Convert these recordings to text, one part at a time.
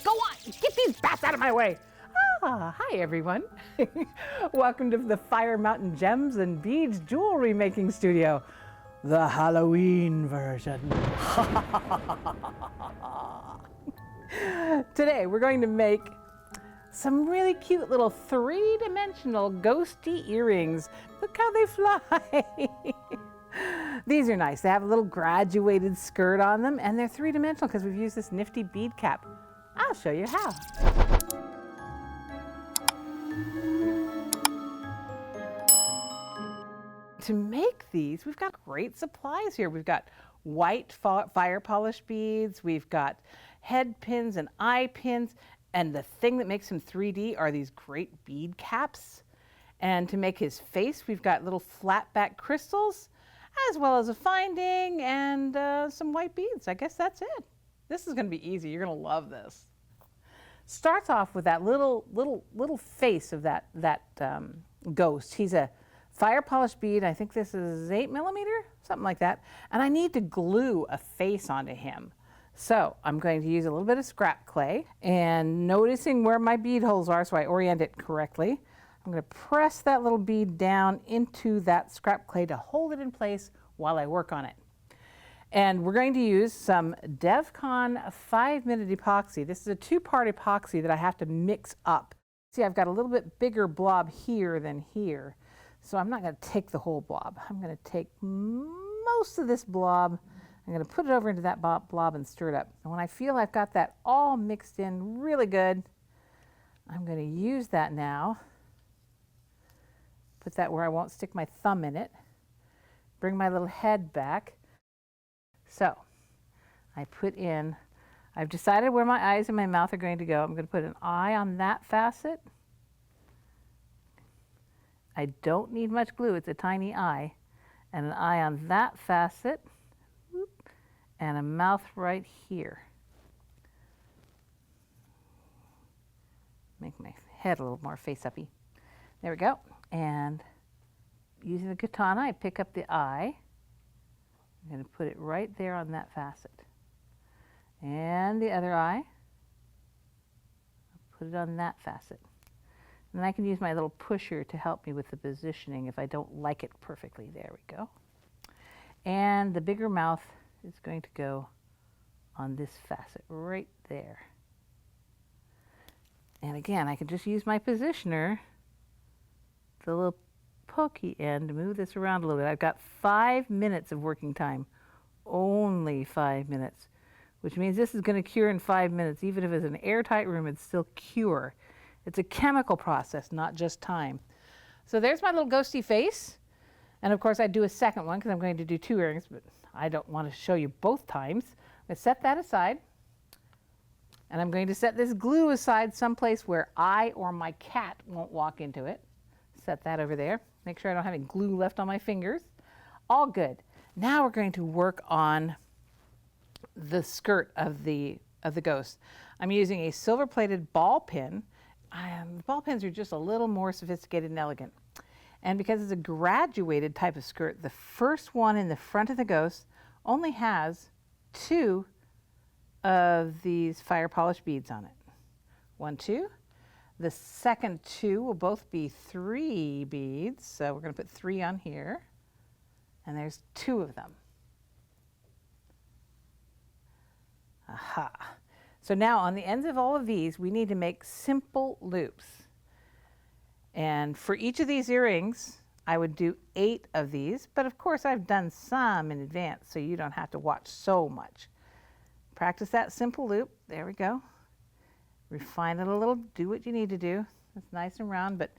Go on, get these bats out of my way. Hi everyone. Welcome to the Fire Mountain Gems and Beads jewelry making studio, the Halloween version. Today we're going to make some really cute little three-dimensional ghosty earrings. Look how they fly. These are nice. They have a little graduated skirt on them, and they're three-dimensional because we've used this nifty bead cap. I'll show you how. To make these, we've got great supplies here. We've got white fire polish beads, we've got head pins and eye pins, and the thing that makes him 3D are these great bead caps. And to make his face, we've got little flat back crystals, as well as a finding and some white beads. I guess that's it. This is gonna be easy. You're gonna love this. Starts off with that little face of that ghost. He's a fire polish bead. I think this is 8mm, something like that. And I need to glue a face onto him. So I'm going to use a little bit of scrap clay, and noticing where my bead holes are so I orient it correctly, I'm going to press that little bead down into that scrap clay to hold it in place while I work on it. And we're going to use some DevCon 5-minute epoxy. This is a 2-part epoxy that I have to mix up. See, I've got a little bit bigger blob here than here. So I'm not going to take the whole blob. I'm going to take most of this blob. I'm going to put it over into that blob and stir it up. And when I feel I've got that all mixed in really good, I'm going to use that now. Put that where I won't stick my thumb in it. Bring my little head back. So I put in, I've decided where my eyes and my mouth are going to go. I'm going to put an eye on that facet. I don't need much glue, it's a tiny eye. And an eye on that facet. And a mouth right here. Make my head a little more face-uppy. There we go. And using the katana, I pick up the eye. I'm going to put it right there on that facet. And the other eye. I'll put it on that facet. And I can use my little pusher to help me with the positioning if I don't like it perfectly. There we go. And the bigger mouth is going to go on this facet right there. And again, I can just use my positioner, the little pokey end, to move this around a little bit. I've got 5 minutes of working time, only 5 minutes, which means this is going to cure in 5 minutes. Even if it's an airtight room, it'd still cure. It's a chemical process, not just time. So there's my little ghosty face. And of course, I do a second one because I'm going to do 2 earrings, but I don't want to show you both times. I'm going to set that aside. And I'm going to set this glue aside someplace where I or my cat won't walk into it. Set that over there. Make sure I don't have any glue left on my fingers. All good. Now we're going to work on the skirt of the ghost. I'm using a silver-plated ball pin. Ball pins are just a little more sophisticated and elegant. And because it's a graduated type of skirt, the first one in the front of the ghost only has 2 of these fire polish beads on it. 1, 2. The second 2 will both be 3 beads. So we're going to put 3 on here. And there's 2 of them. Aha. So now on the ends of all of these, we need to make simple loops. And for each of these earrings, I would do 8 of these, but of course I've done some in advance, so you don't have to watch so much. Practice that simple loop. There we go. Refine it a little, do what you need to do. It's nice and round, but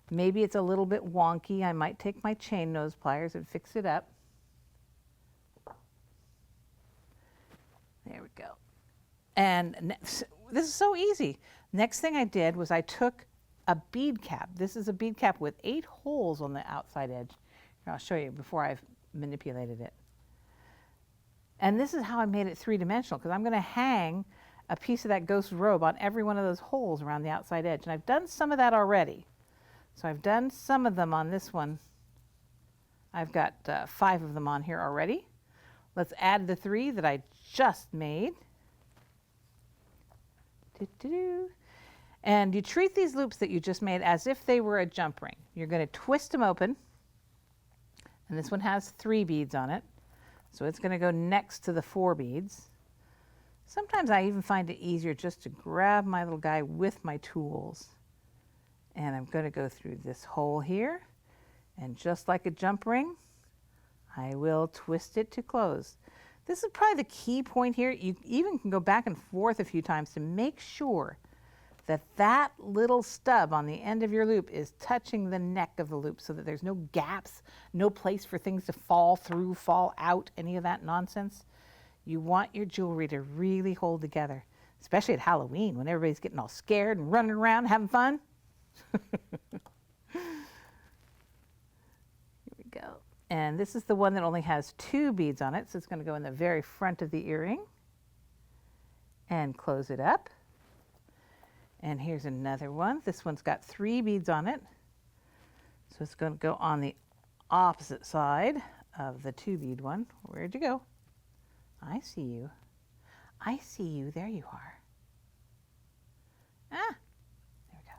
maybe it's a little bit wonky. I might take my chain nose pliers and fix it up. There we go. And this is so easy. Next thing I did was I took a bead cap. This is a bead cap with 8 holes on the outside edge. Here, I'll show you before I've manipulated it. And this is how I made it 3-dimensional, because I'm going to hang a piece of that ghost robe on every one of those holes around the outside edge. And I've done some of that already. So I've done some of them on this one. I've got 5 of them on here already. Let's add the 3 that I just made And you treat these loops that you just made as if they were a jump ring. You're going to twist them open, and this one has 3 beads on it, so it's going to go next to the 4 beads. Sometimes I even find it easier just to grab my little guy with my tools. And I'm going to go through this hole here, and just like a jump ring, I will twist it to close. This is probably the key point here. You even can go back and forth a few times to make sure that that little stub on the end of your loop is touching the neck of the loop so that there's no gaps, no place for things to fall through, fall out, any of that nonsense. You want your jewelry to really hold together, especially at Halloween when everybody's getting all scared and running around having fun. Here we go. And this is the one that only has 2 beads on it, so it's going to go in the very front of the earring. And close it up. And here's another one. This one's got 3 beads on it, so it's going to go on the opposite side of the 2-bead one. Where'd you go? I see you. I see you. There you are. Ah, there we go.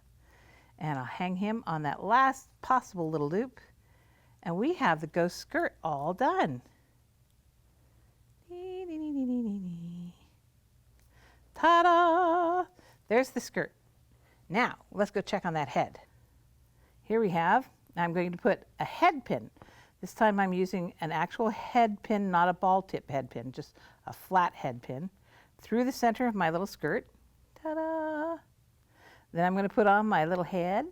And I'll hang him on that last possible little loop. And we have the ghost skirt all done. Ta-da! There's the skirt. Now, let's go check on that head. Here we have, I'm going to put a head pin. This time I'm using an actual head pin, not a ball tip head pin, just a flat head pin, through the center of my little skirt. Ta-da! Then I'm going to put on my little head.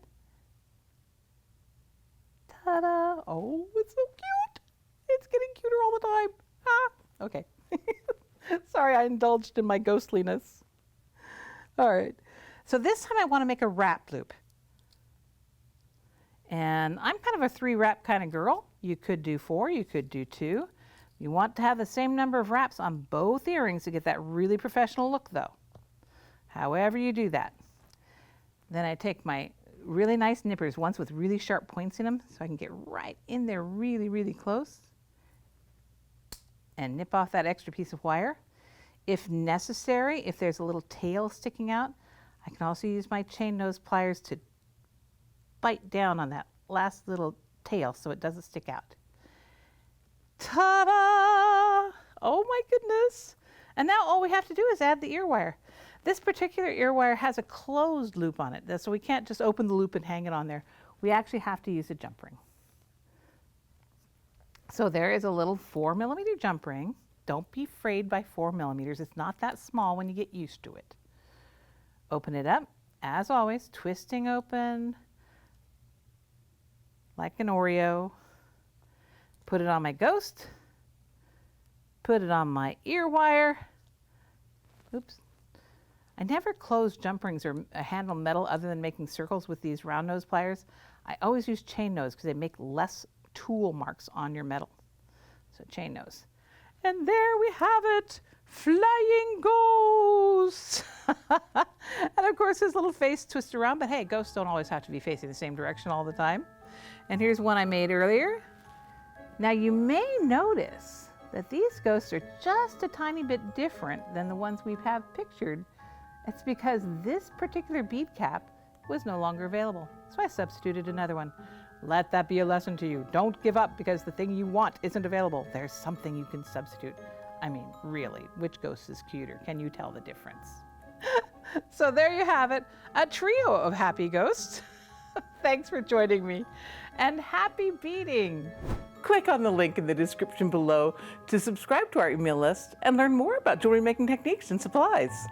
Ta-da! Oh, it's so cute! It's getting cuter all the time. Ah, okay. Sorry, I indulged in my ghostliness. All right. So this time I want to make a wrap loop. And I'm kind of a 3 wrap kind of girl. You could do 4, you could do 2. You want to have the same number of wraps on both earrings to get that really professional look though. However you do that. Then I take my really nice nippers, ones with really sharp points in them, so I can get right in there really, really close and nip off that extra piece of wire. If necessary, if there's a little tail sticking out, I can also use my chain nose pliers to bite down on that last little tail so it doesn't stick out. Ta-da! Oh my goodness! And now all we have to do is add the ear wire. This particular ear wire has a closed loop on it, so we can't just open the loop and hang it on there. We actually have to use a jump ring. So there is a little 4mm jump ring. Don't be afraid by 4mm. It's not that small when you get used to it. Open it up, as always, twisting open like an Oreo. Put it on my ghost. Put it on my ear wire. Oops. I never close jump rings or handle metal other than making circles with these round nose pliers. I always use chain nose because they make less tool marks on your metal. So chain nose. And there we have it, flying ghosts. And of course his little face twists around, but hey, ghosts don't always have to be facing the same direction all the time. And here's one I made earlier. Now you may notice that these ghosts are just a tiny bit different than the ones we have pictured. It's because this particular bead cap was no longer available. So I substituted another one. Let that be a lesson to you. Don't give up because the thing you want isn't available. There's something you can substitute. I mean, really, which ghost is cuter? Can you tell the difference? So there you have it, a trio of happy ghosts. Thanks for joining me, and happy beading. Click on the link in the description below to subscribe to our email list and learn more about jewelry making techniques and supplies.